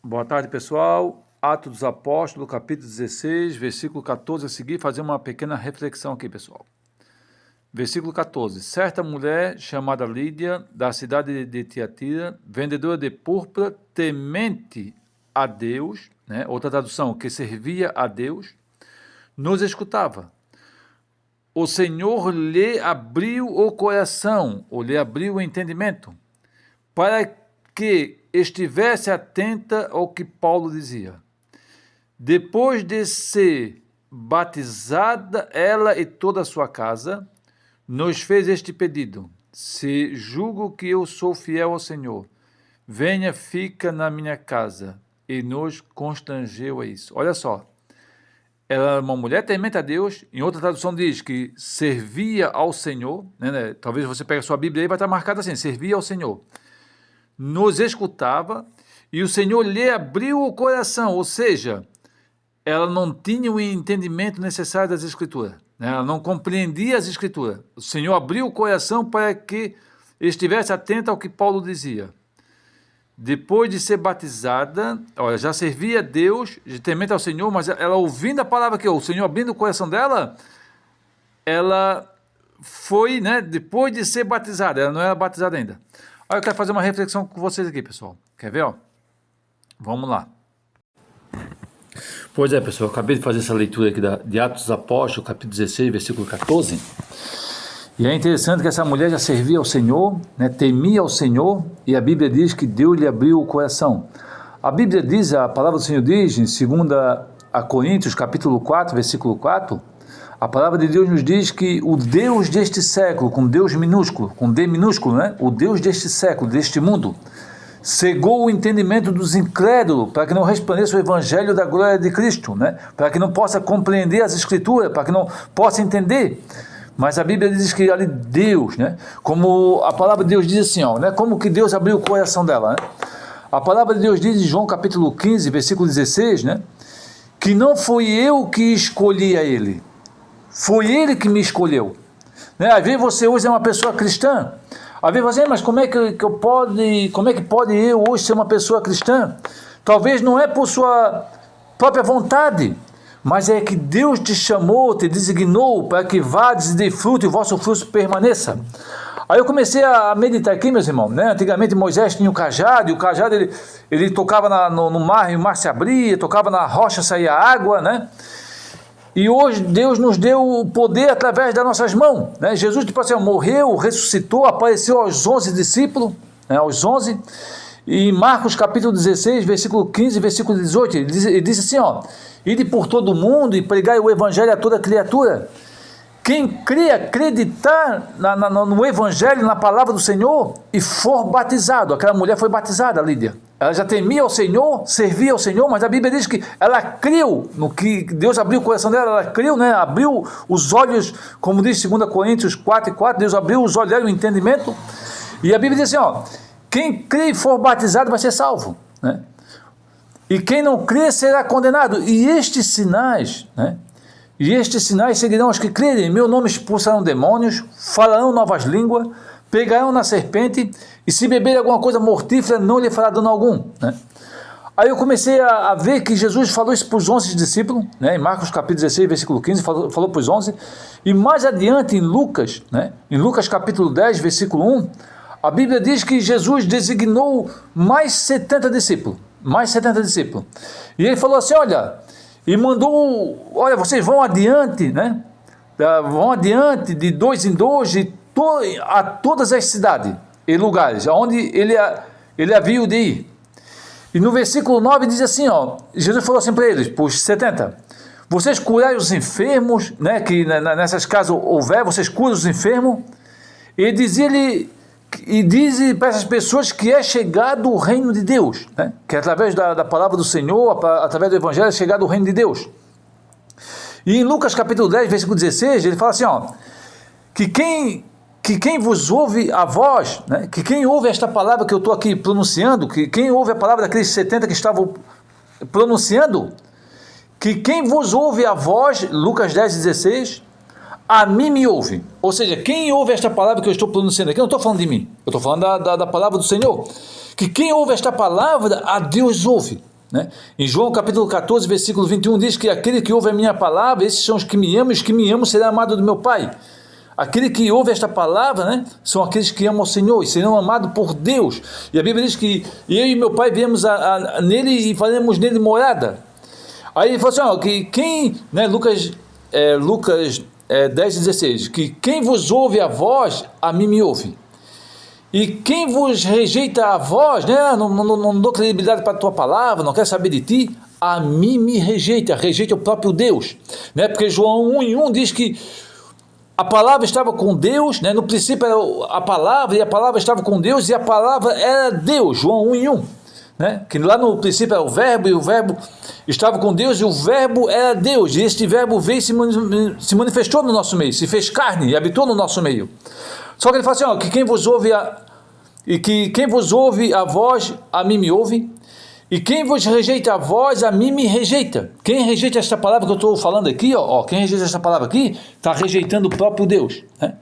Boa tarde, pessoal. Atos dos Apóstolos, capítulo 16, versículo 14 a seguir, fazer uma pequena reflexão aqui, pessoal. Versículo 14. Certa mulher chamada Lídia, da cidade de Tiatira, vendedora de púrpura, temente a Deus, né? Outra tradução, que servia a Deus, nos escutava. O Senhor lhe abriu o coração, ou lhe abriu o entendimento, para que estivesse atenta ao que Paulo dizia. Depois de ser batizada, ela e toda a sua casa, nos fez este pedido: se julgo que eu sou fiel ao Senhor, venha, fica na minha casa. E nos constrangeu a isso. Olha só, ela era uma mulher temente a Deus. Em outra tradução diz que servia ao Senhor, né? Talvez você pegue a sua Bíblia aí, vai estar marcado assim: servia ao Senhor. Nos escutava e o Senhor lhe abriu o coração, ou seja, ela não tinha o entendimento necessário das Escrituras, né? Ela não compreendia as Escrituras. O Senhor abriu o coração para que estivesse atenta ao que Paulo dizia. Depois de ser batizada, olha, já servia a Deus, de temente ao Senhor, mas ela ouvindo a palavra que o Senhor abrindo o coração dela, ela foi, né, depois de ser batizada, ela não era batizada ainda. Olha, eu quero fazer uma reflexão com vocês aqui, pessoal. Quer ver, ó? Vamos lá. Pois é, pessoal, eu acabei de fazer essa leitura aqui de Atos dos Apóstolos, capítulo 16, versículo 14. E é interessante que essa mulher já servia ao Senhor, né, temia ao Senhor, e a Bíblia diz que Deus lhe abriu o coração. A Bíblia diz, a palavra do Senhor diz, em 2 Coríntios, capítulo 4, versículo 4, a palavra de Deus nos diz que o Deus deste século, com Deus minúsculo, com D minúsculo, né? O Deus deste século, deste mundo, cegou o entendimento dos incrédulos, para que não resplandeça o evangelho da glória de Cristo, né? Para que não possa compreender as Escrituras, para que não possa entender. Mas a Bíblia diz que ali Deus, né? Como a palavra de Deus diz assim, ó, né? Como que Deus abriu o coração dela, né? A palavra de Deus diz em João capítulo 15, versículo 16, né? Que não foi eu que escolhi a ele, foi ele que me escolheu, né? Às vezes você hoje é uma pessoa cristã, às vezes você, mas como é que pode eu hoje ser uma pessoa cristã? Talvez não é por sua própria vontade, mas é que Deus te chamou, te designou para que vades e dê fruto e o vosso fruto permaneça. Aí eu comecei a meditar aqui, meus irmãos, né? Antigamente Moisés tinha o cajado, e o cajado ele tocava no mar e o mar se abria, tocava na rocha, saía água, né? E hoje Deus nos deu o poder através das nossas mãos, né? Jesus, tipo assim, morreu, ressuscitou, apareceu aos 11 discípulos, né? Aos 11, e em Marcos capítulo 16, versículo 15, versículo 18, ele disse assim, ó: ide por todo o mundo e pregai o evangelho a toda criatura. Quem crê, acreditar no evangelho, na palavra do Senhor, e for batizado, aquela mulher foi batizada, Lídia, ela já temia ao Senhor, servia ao Senhor, mas a Bíblia diz que ela creu no que Deus abriu o coração dela, ela creu, né? Abriu os olhos, como diz 2 Coríntios 4 e 4, Deus abriu os olhos dela, o entendimento, e a Bíblia diz assim, ó: quem crê e for batizado vai ser salvo, né? E quem não crê será condenado. E estes sinais, né? E estes sinais seguirão os que crerem. Em meu nome expulsarão demônios, falarão novas línguas, pegarão na serpente, e se beber alguma coisa mortífera, não lhe fará dano algum, né? Aí eu comecei a ver que Jesus falou isso para os 11 discípulos, né? Em Marcos capítulo 16, versículo 15, falou para os 11, e mais adiante em Lucas, né? Em Lucas capítulo 10, versículo 1, a Bíblia diz que Jesus designou mais 70 discípulos, e ele falou assim, olha, e mandou, olha, vocês vão adiante, né? Vão adiante de dois em dois a todas as cidades e lugares onde ele havia de ir. E no versículo 9 diz assim, ó, Jesus falou assim para eles, para os 70, vocês curai os enfermos, né? Que nessas casas houver, vocês curam os enfermos, e diz para essas pessoas que é chegado o reino de Deus, né? Que através da palavra do Senhor, através do evangelho, é chegado o reino de Deus. E em Lucas capítulo 10, versículo 16, ele fala assim, ó, que quem vos ouve a voz, né? Que quem ouve esta palavra que eu estou aqui pronunciando, que quem ouve a palavra daqueles 70 que estavam pronunciando, que quem vos ouve a voz, Lucas 10, 16, a mim me ouve. Ou seja, quem ouve esta palavra que eu estou pronunciando aqui, eu não estou falando de mim, eu estou falando da palavra do Senhor, que quem ouve esta palavra, a Deus ouve. né? Em João capítulo 14, versículo 21, diz que aquele que ouve a minha palavra, esses são os que me amam, e os que me amam serão amados do meu Pai. Aquele que ouve esta palavra, né, são aqueles que amam o Senhor e serão amados por Deus. E a Bíblia diz que eu e meu Pai viemos nele e faremos nele morada. Aí ele falou assim, ó, que quem, né, Lucas 10:16, que quem vos ouve a voz, a mim me ouve. E quem vos rejeita a voz, né, não dou credibilidade para a tua palavra, não quero saber de ti, a mim me rejeita o próprio Deus. Né, porque João 1:1 diz que a palavra estava com Deus, né, no princípio era a palavra, e a palavra estava com Deus, e a palavra era Deus, João 1:1. Né, que lá no princípio era o verbo, e o verbo estava com Deus, e o verbo era Deus, e este verbo veio e se manifestou no nosso meio, se fez carne e habitou no nosso meio. Só que ele fala assim, ó, que quem vos ouve a voz, a mim me ouve, e quem vos rejeita a voz, a mim me rejeita. Quem rejeita esta palavra que eu estou falando aqui, quem rejeita esta palavra aqui, está rejeitando o próprio Deus. Né?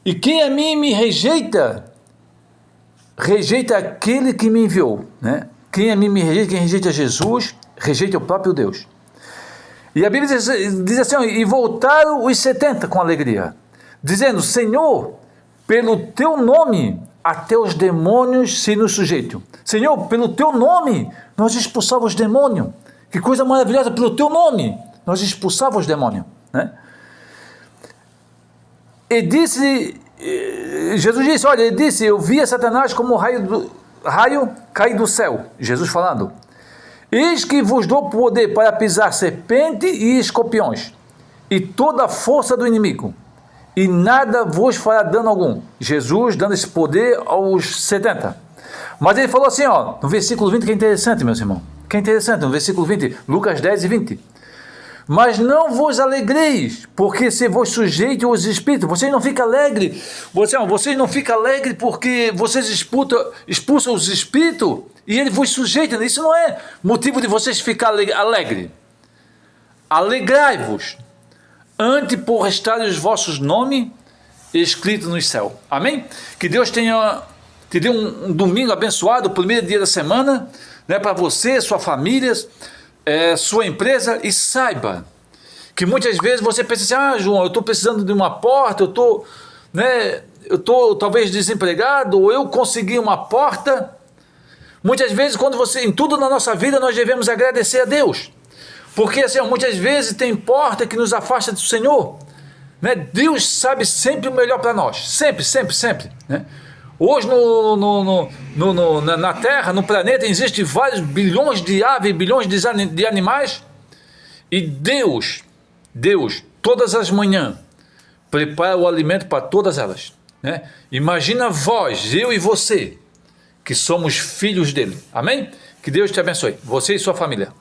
E quem a mim me rejeita, rejeita aquele que me enviou. Né? Quem a mim me rejeita, quem rejeita Jesus, rejeita o próprio Deus. E a Bíblia diz assim, e voltaram os 70 com alegria, dizendo, Senhor, pelo teu nome, até os demônios se nos sujeitam. Senhor, pelo teu nome, nós expulsávamos os demônios. Que coisa maravilhosa, pelo teu nome, nós expulsávamos os demônios. Né? E disse, Jesus disse, olha, ele disse, eu via Satanás como raio cair do céu. Jesus falando, eis que vos dou poder para pisar serpente e escorpiões, e toda a força do inimigo, e nada vos fará dano algum. Jesus dando esse poder aos 70. Mas ele falou assim, no versículo 20, que é interessante, meus irmãos, que é interessante, no versículo 20, Lucas 10:20. Mas não vos alegreis, porque se vos sujeito os espíritos, vocês não ficam alegres, vocês não ficam alegres porque vocês expulsam os espíritos e ele vos sujeita. Isso não é motivo de vocês ficarem alegres. Alegrai-vos, ante por estarem os vossos nomes escritos no céu. Amém? Que Deus te dê um domingo abençoado, o primeiro dia da semana, né, para você, sua família, sua empresa, e saiba que muitas vezes você pensa assim, João, eu estou precisando de uma porta, eu estou talvez desempregado, ou eu consegui uma porta. Muitas vezes, em tudo na nossa vida, nós devemos agradecer a Deus. Porque assim, muitas vezes tem porta que nos afasta do Senhor. Né? Deus sabe sempre o melhor para nós. Sempre, sempre, sempre. Né? Hoje na Terra, no planeta, existem vários bilhões de aves, bilhões de animais. E Deus, todas as manhãs, prepara o alimento para todas elas. Né? Imagina vós, eu e você, que somos filhos dele. Amém? Que Deus te abençoe. Você e sua família.